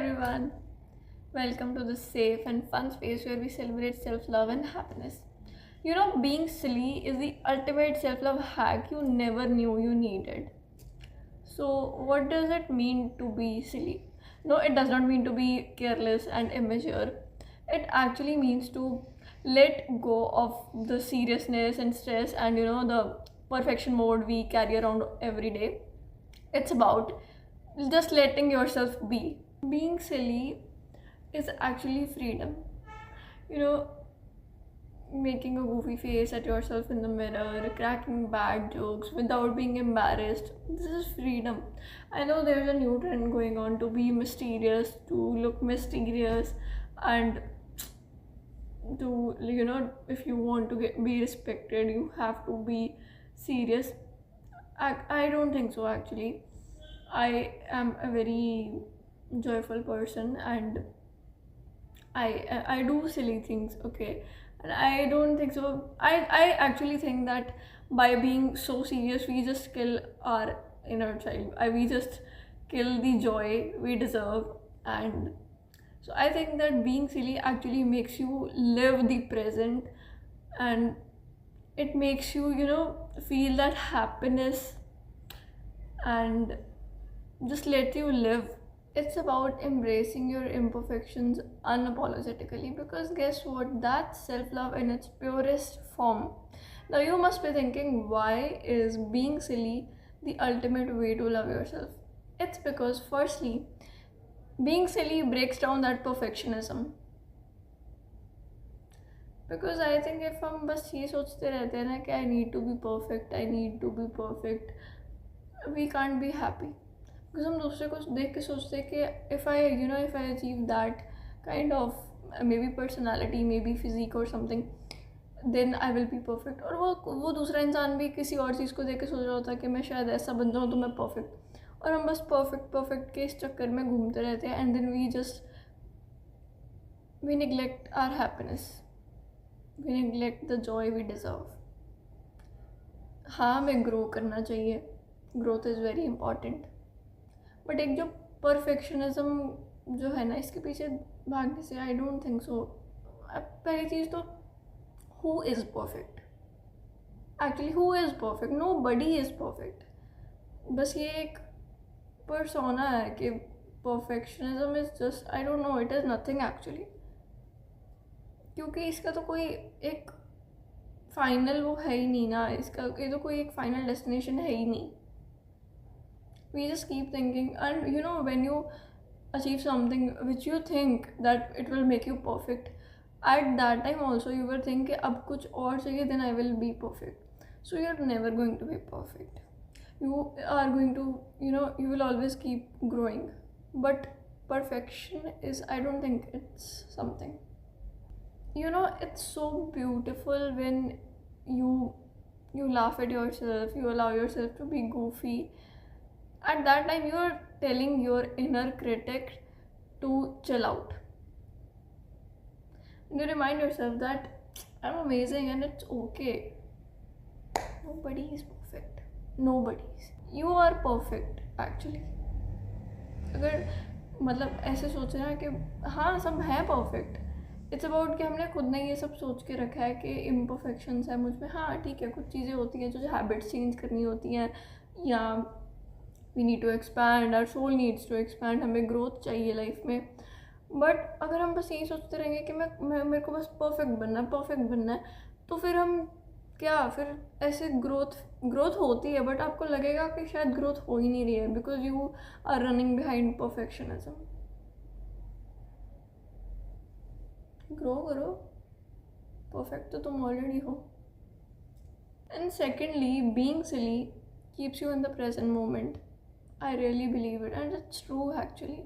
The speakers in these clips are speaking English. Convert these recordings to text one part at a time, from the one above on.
everyone, welcome to this safe and fun space where we celebrate self love and happiness. Being silly is the ultimate self love hack you never knew you needed. So, what does it mean to be silly? No, it does not mean to be careless and immature. It actually means to let go of the seriousness and stress and the perfection mode we carry around every day. It's about just letting yourself be. Being silly is actually freedom. You know, Making a goofy face at yourself in the mirror, cracking bad jokes without being embarrassed. This is freedom. I know there's a new trend going on to be mysterious, to look mysterious, and if you want to be respected, you have to be serious. I don't think so actually. I am a very joyful person and I do silly things, okay, and I don't think so. I actually think that by being so serious, we just kill our inner child. We just kill the joy we deserve, and so I think that being silly actually makes you live the present, and it makes you feel that happiness and just let you live. It's about embracing your imperfections unapologetically, because guess what? That's self love in its purest form. Now, you must be thinking, why is being silly the ultimate way to love yourself? It's because, firstly, being silly breaks down that perfectionism. Because I think if हम बस ये सोचते रहते हैं ना कि I need to be perfect, I need to be perfect, we can't be happy. Because हम दूसरे को देख के सोचते हैं कि if I achieve that kind of maybe personality, maybe physique और something, then I will be perfect. और वो दूसरा इंसान भी किसी और चीज़ को देख के सोच रहा होता है कि मैं शायद ऐसा बन जाऊँ तो मैं परफेक्ट. और हम बस परफेक्ट के इस चक्कर में घूमते रहते हैं, and then we neglect our happiness, we neglect the joy we deserve. हाँ, हमें ग्रो करना चाहिए, growth is very important, but एक जो परफेक्शनिज्म जो है ना, इसके पीछे भागने से आई डोंट थिंक सो. पहली चीज़ तो, who is perfect? Actually who is perfect? Nobody is perfect. बस ये एक पर्सोना है कि perfectionism is just, I don't know, it is nothing actually. क्योंकि इसका तो कोई एक फाइनल वो है ही नहीं ना, इसका ये तो कोई एक फाइनल डेस्टिनेशन है ही नहीं. We just keep thinking, and when you achieve something which you think that it will make you perfect, at that time also you will think कि अब कुछ और चाहिए, then I will be perfect. So you're never going to be perfect. You are going to, you will always keep growing, but perfection is, I don't think it's something. It's so beautiful when you laugh at yourself, you allow yourself to be goofy. At that time you are telling your inner critic to chill out. You remind yourself that I'm amazing and it's okay. Nobody is perfect. You are perfect actually. अगर मतलब ऐसे सोच रहे हैं कि हाँ सब है परफेक्ट, इट्स अबाउट कि हमने खुद ने ये सब सोच के रखा है कि इम्परफेक्शंस है मुझ में. हाँ ठीक है, कुछ चीज़ें होती हैं जो हैबिट्स चेंज करनी होती हैं, या we need to expand, our soul needs to expand, हमें ग्रोथ चाहिए लाइफ में. बट अगर हम बस यही सोचते रहेंगे कि मेरे को बस परफेक्ट बनना है, तो फिर हम फिर ऐसे ग्रोथ होती है, बट आपको लगेगा कि शायद ग्रोथ हो ही नहीं रही है, because you are running behind perfectionism. Grow करो, परफेक्ट तो तुम ऑलरेडी हो. And secondly, being silly keeps you in the present moment. I really believe it, and it's true actually.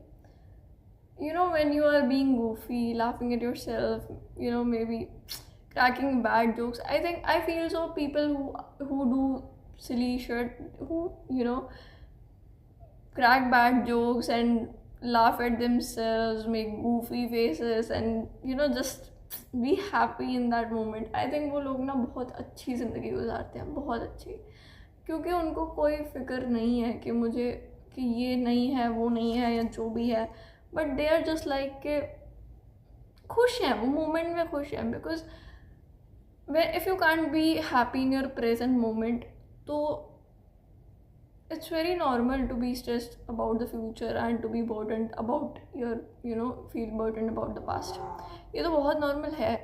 When you are being goofy, laughing at yourself, maybe cracking bad jokes, I feel so people who do silly shit, who crack bad jokes and laugh at themselves, make goofy faces, and just be happy in that moment. I think वो लोग ना बहुत अच्छी ज़िंदगी गुजारते हैं, बहुत अच्छी, क्योंकि उनको कोई फिक्र नहीं है कि ये नहीं है, वो नहीं है, या जो भी है. But they are just like के खुश हैं, वो मोमेंट में खुश हैं. Because if you can't be happy in your present moment, तो it's very normal to be stressed about the future and to be burdened about your, feel burdened about the past. ये तो बहुत normal है.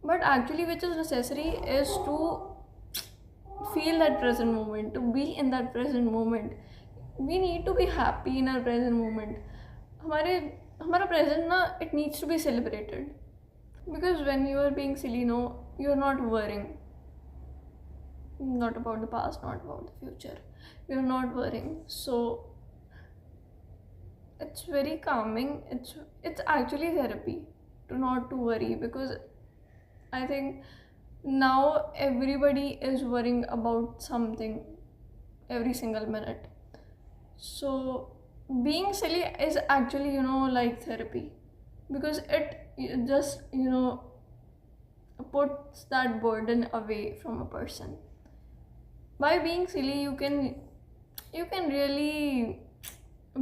But actually which is necessary is to feel that present moment, to be in that present moment. We need to be happy in our present moment. हमारा present ना, it needs to be celebrated. Because when you are being silly, no, you are not worrying. Not about the past, not about the future. You're not worrying. So it's very calming. It's actually therapy to not to worry, because I think now everybody is worrying about something every single minute. So being silly is actually, like therapy, because it just, puts that burden away from a person. By being silly, you can really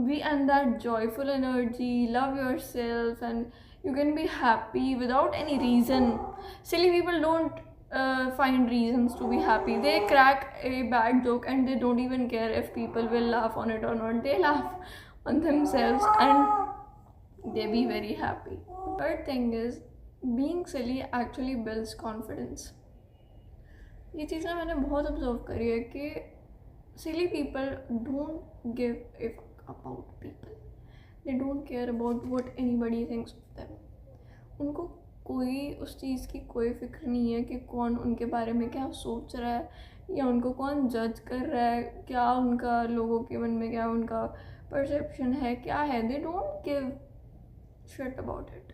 be in that joyful energy, love yourself, and you can be happy without any reason. Silly people don't find reasons to be happy. They crack a bad joke and they don't even care if people will laugh on it or not. They laugh on themselves and they be very happy. Third thing is, being silly actually builds confidence. ये चीज़ ना मैंने बहुत observe करी है कि silly people don't give a fuck about people. They don't care about what anybody thinks of them. उनको कोई उस चीज़ की कोई फिक्र नहीं है कि कौन उनके बारे में क्या सोच रहा है, या उनको कौन जज कर रहा है, क्या उनका लोगों के मन में क्या उनका परसेप्शन है, क्या है. They don't give shit about it.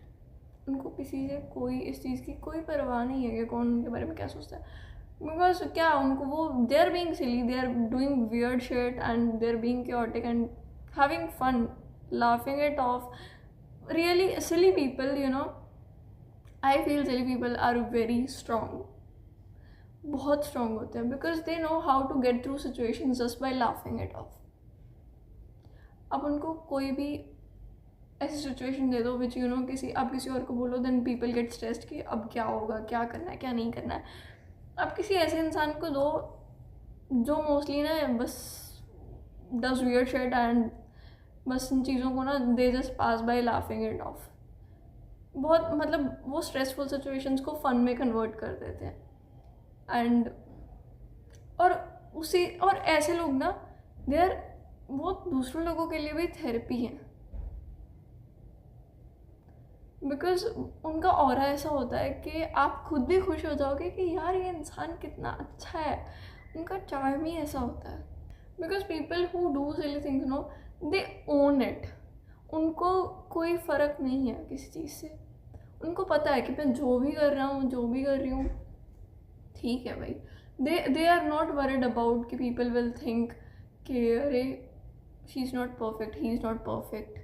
उनको किसी से कोई इस चीज़ की कोई परवाह नहीं है कि कौन उनके बारे में क्या सोचता है. Because क्या उनको वो they are being silly, they are doing weird shit and they are being chaotic and having fun, laughing it off. Really silly people, I feel silly people are very strong, बहुत strong होते हैं, because they know how to get through situations just by laughing it off. अब उनको कोई भी ऐसी situation दे दो विच आप किसी और को बोलो, देन पीपल गेट स्ट्रेस्ड कि अब क्या होगा, क्या करना है, क्या नहीं करना है. अब किसी ऐसे इंसान को दो जो मोस्टली ना बस डज वियर्ड शिट एंड बस इन चीज़ों को ना they just pass by laughing it off. बहुत मतलब वो स्ट्रेसफुल सिचुएशंस को फन में कन्वर्ट कर देते हैं. एंड और ऐसे लोग ना वो दूसरों लोगों के लिए भी थेरेपी है. बिकॉज उनका ऑरा ऐसा होता है कि आप खुद भी खुश हो जाओगे कि यार ये इंसान कितना अच्छा है. उनका चार्म ही ऐसा होता है. Because people who do silly things they own it. उनको कोई फ़र्क नहीं है किसी चीज़ से. उनको पता है कि मैं जो भी कर रहा हूँ, जो भी कर रही हूँ, ठीक है भाई. They are not worried about कि पीपल विल थिंक कि अरे she is not perfect, he is not perfect,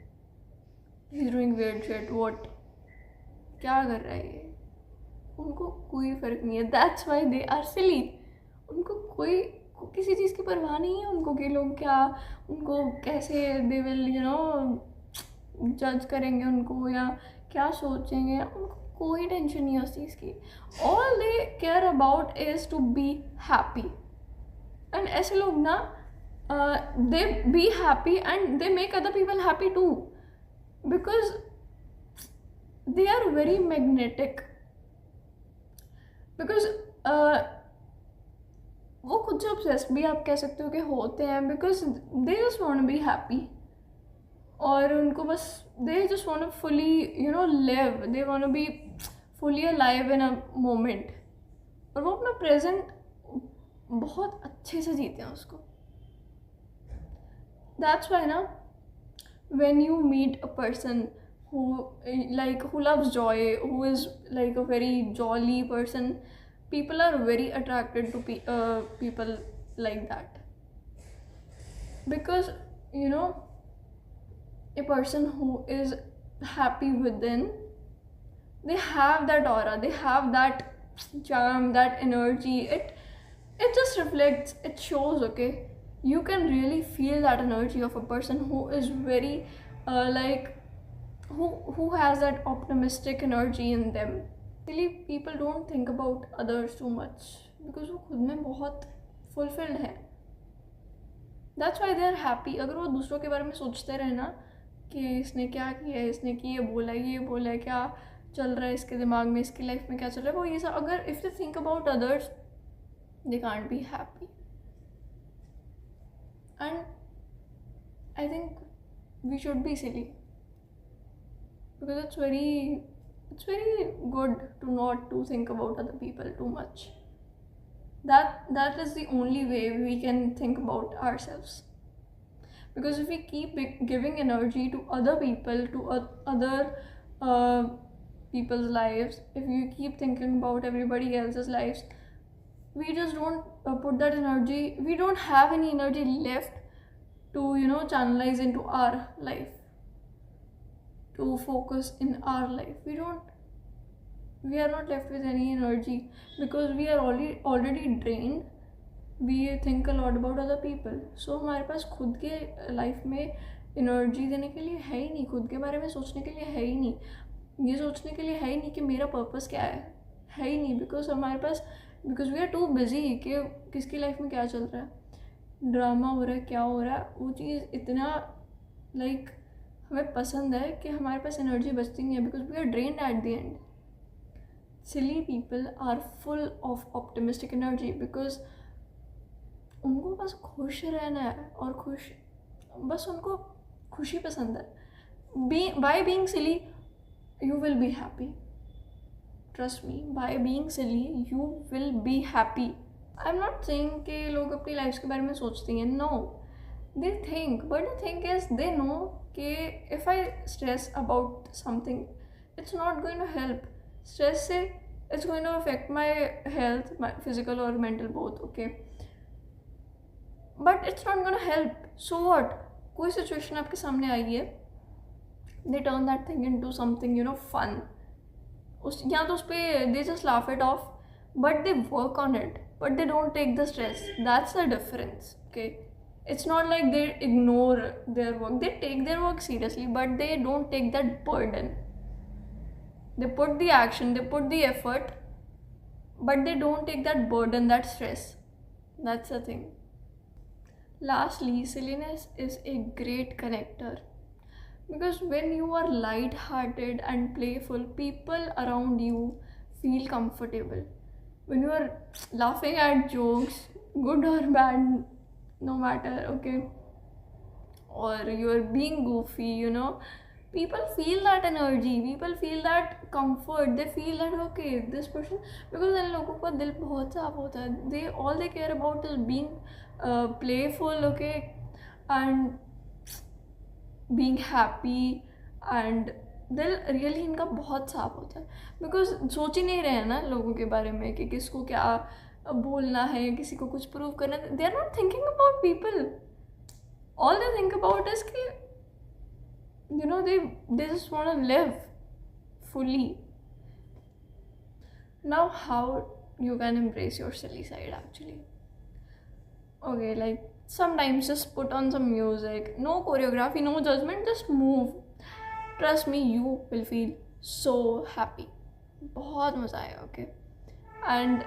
he is doing weird shit, what, क्या कर रहा है ये. उनको कोई फ़र्क नहीं है. दैट्स वाई दे आर सिली. उनको कोई किसी चीज़ की परवाह नहीं है उनको कि लोग क्या उनको कैसे दे विल जज करेंगे उनको या क्या सोचेंगे. उनको कोई टेंशन नहीं है उस चीज़ की. All they care about is to be happy. And ऐसे लोग ना they be happy and they make other people happy too, because they are very magnetic. because वो खुद से obsessed भी आप कह सकते हो कि होते हैं, because they just want to be happy. और उनको बस they just want to fully live, they want to be fully alive in a moment. और वो अपना present बहुत अच्छे से जीते हैं उसको. That's why ना when you meet a person who loves joy, who is like a very jolly person, people are very attracted to people like that. Because a person who is happy within, they have that aura, they have that charm, that energy. It just reflects, it shows. Okay, you can really feel that energy of a person who is very like who has that optimistic energy in them. Really, people don't think about others too much because वो खुद में बहुत fulfilled है. That's why they are happy. अगर वो दूसरों के बारे में सोचते रहे ना कि इसने क्या किया है, इसने की ये बोला है, क्या चल रहा है इसके दिमाग में, इसकी लाइफ में क्या चल रहा है, वो ये सब अगर if they think about others they can't be happy. And I think we should be silly because it's very good to not to think about other people too much. That is the only way we can think about ourselves, because if we keep giving energy to other people, to other people's lives, if you keep thinking about everybody else's lives, we just don't put that energy, we don't have any energy left to channelize into our life, to focus in our life. We are not left with any energy because we are already drained. We think a lot about other people, so हमारे पास खुद के life में energy देने के लिए है ही नहीं, खुद के बारे में सोचने के लिए है ही नहीं, ये सोचने के लिए है ही नहीं कि मेरा पर्पस क्या है ही नहीं, because we are too busy कि किसकी लाइफ में क्या चल रहा है, ड्रामा हो रहा है, क्या हो रहा है, वो चीज़ इतना लाइक हमें पसंद है कि हमारे पास एनर्जी बचती नहीं है, because we are drained at the end. Silly people are full of optimistic energy because उनको बस खुश रहना है और बस उनको खुशी पसंद है. By being silly you will be happy. Trust me, by being silly, you will be happy. I'm not saying कि लोग अपनी लाइफ के बारे में सोचते हैं. No, they think, but the thing is, they know कि if I stress about something, it's not going to help. Stress से it's going to affect my health, my physical or mental both, okay? But it's not going to help. So what? कोई situation आपके सामने आई है, they turn that thing into something fun. या तो उस पर they just laugh it off, but they work on it, but they don't take the stress. That's the difference. Okay, it's not like they ignore their work, they take their work seriously, but they don't take that burden. They put the action, they put the effort, but they don't take that burden, that stress. That's the thing. Lastly, silliness is a great connector. Because when you are light-hearted and playful, people around you feel comfortable. When you are laughing at jokes, good or bad, no matter, okay, or you are being goofy, people feel that energy, people feel that comfort, they feel that, okay, this person, because इन लोगों का दिल बहुत साफ होता है, all they care about is being playful, okay, and being happy, and दिल really इनका बहुत साफ होता है, बिकॉज सोच ही नहीं रहे हैं ना लोगों के बारे में कि किसको क्या बोलना है, किसी को कुछ प्रूव करना है. They are not thinking about people. All they think about is कि they just want to live fully. Now how you can embrace your silly side actually? Okay, like sometimes just put on some music, no choreography, no judgment, just move. Trust me, you will feel so happy. बहुत मज़ा आएगा, okay? And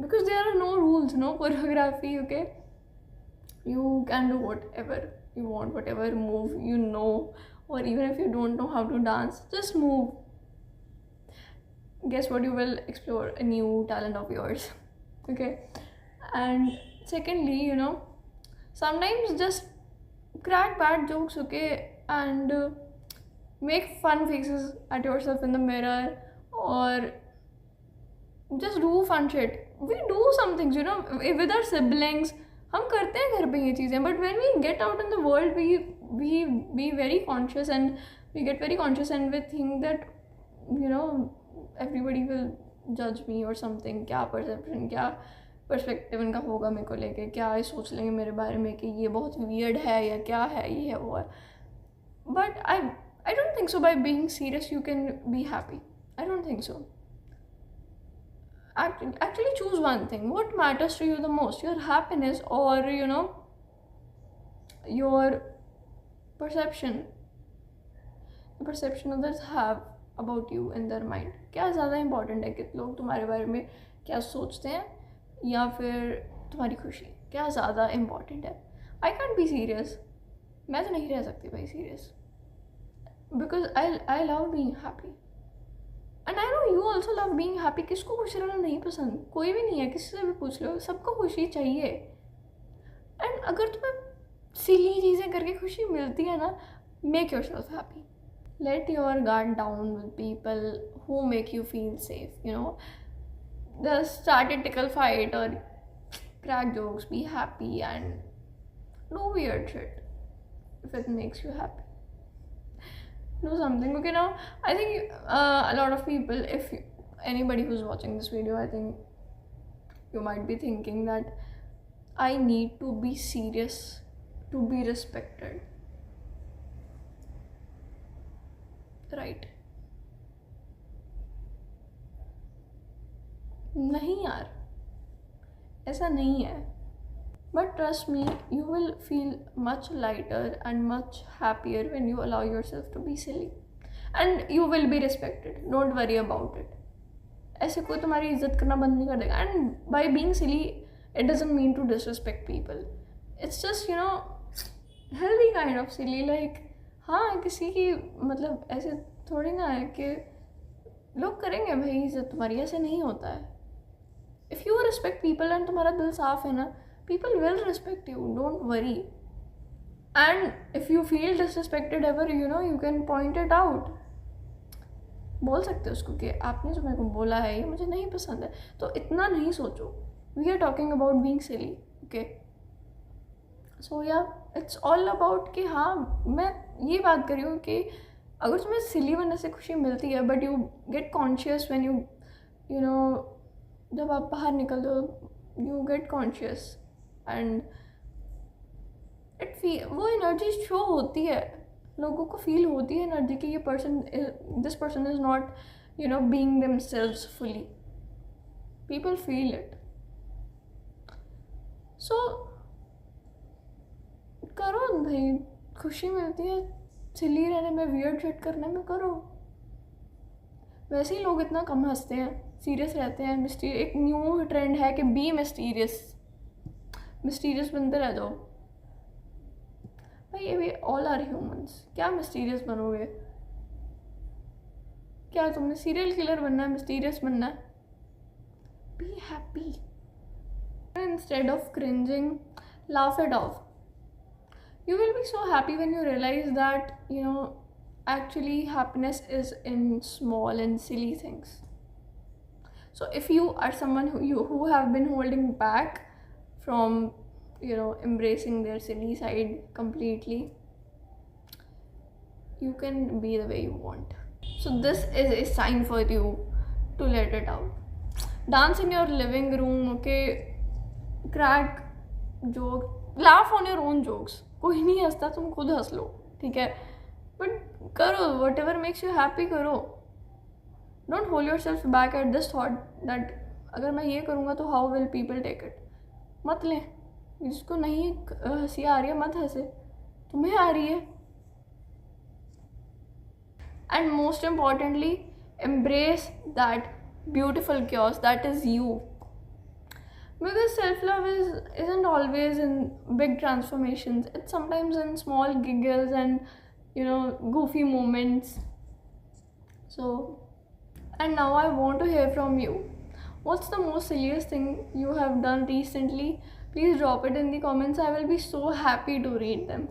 because there are no rules, no choreography, okay? You can do whatever you want, whatever move or even if you don't know how to dance, just move. Guess what? You will explore a new talent of yours, okay? And secondly, sometimes just crack bad jokes, okay, and make fun faces at yourself in the mirror, or just do fun shit. We do some things, with our siblings. हम करते हैं घर पे ये चीज़ें, but when we get out in the world, we be very conscious, and we get very conscious, and we think that everybody will judge me or something. क्या perception, क्या perspective इनका होगा मेरे को लेके, क्या ये सोच लेंगे मेरे बारे में कि ये बहुत वियर्ड है या क्या है, ये है वो है. But I don't think so by being serious you can be happy. I don't think so. Actually choose one thing. What matters to you the most? Your happiness or your perception? Perception others have about you in their mind, क्या ज़्यादा important है कि लोग तुम्हारे बारे में क्या सोचते हैं या फिर तुम्हारी खुशी, क्या ज़्यादा इंपॉर्टेंट है? आई कैंट बी सीरियस, मैं तो नहीं रह सकती भाई serious, because I love being happy and I know you also love being happy. किसको खुश रहना नहीं पसंद? कोई भी नहीं है, किसी से भी पूछ लो, सबको खुशी चाहिए। एंड अगर तुम्हें सिली चीज़ें करके खुशी मिलती है ना, make your self happy. Let your guard down with people who make you feel safe, you know, just start a tickle fight or crack jokes, be happy and do weird shit if it makes you happy. Do something. Okay, now I think a lot of people, if anybody who's watching this video, I think you might be thinking that I need to be serious to be respected, right? नहीं यार, ऐसा नहीं है। But trust me, you will feel much lighter and much happier when you allow yourself to be silly and you will be respected, don't worry about it. ऐसे कोई तुम्हारी इज्जत करना बंद नहीं कर देगा। And by being silly it doesn't mean to disrespect people, it's just you know healthy kind of silly. Like हाँ, किसी की मतलब ऐसे थोड़ी ना है कि लोग करेंगे भाई इज्जत तुम्हारी, ऐसे नहीं होता है। If you respect people and तुम्हारा दिल साफ है ना, people will respect you, don't worry. And if you feel disrespected ever, you know, you can point it out, बोल सकते हो उसको कि आपने जो मेरे को बोला है ये मुझे नहीं पसंद है। तो इतना नहीं सोचो, we are talking about being silly, okay? So yeah it's all about कि हाँ, मैं ये बात कर रही हूँ कि अगर तुम्हें सिली बनने से खुशी मिलती है, but you get conscious when you know, जब आप बाहर निकल दो, यू गेट कॉन्शियस एंड वो एनर्जी शो होती है, लोगों को फील होती है एनर्जी कि ये person, this person is not you know being themselves fully, people feel it. So करो भाई, खुशी मिलती है सिली रहने में, वियर्ड शिट करने में, करो। वैसे ही लोग इतना कम हंसते हैं, सीरियस रहते हैं। मिस्टीरियस एक न्यू ट्रेंड है कि बी मिस्टीरियस, मिस्टीरियस बनते रह जाओ भाई। ये भी ऑल आर ह्यूमंस, क्या मिस्टीरियस बनोगे? क्या तुमने सीरियल किलर बनना है, मिस्टीरियस बनना है? Be happy. Instead of cringing, laugh it off. You will be so happy when you realize that, you know, actually happiness is in small and silly things. So if you are someone who have been holding back from, you know, embracing their silly side completely, you can be the way you want. So this is a sign for you to let it out. Dance in your living room, okay? Crack joke, laugh on your own jokes. कोई नहीं हंसता, तुम खुद हंस लो, ठीक है? But करो, whatever makes you happy करो। Don't hold yourself back at this thought that अगर मैं ये करूँगा तो how will people take it. मत लें, जिसको नहीं हंसी आ रही है मत हंसे, तुम्हें आ रही है। And most importantly, embrace that beautiful chaos that is you. Because self-love isn't always in big transformations. It's sometimes in small giggles and, you know, goofy moments. So, and now I want to hear from you. What's the most silliest thing you have done recently? Please drop it in the comments. I will be so happy to read them.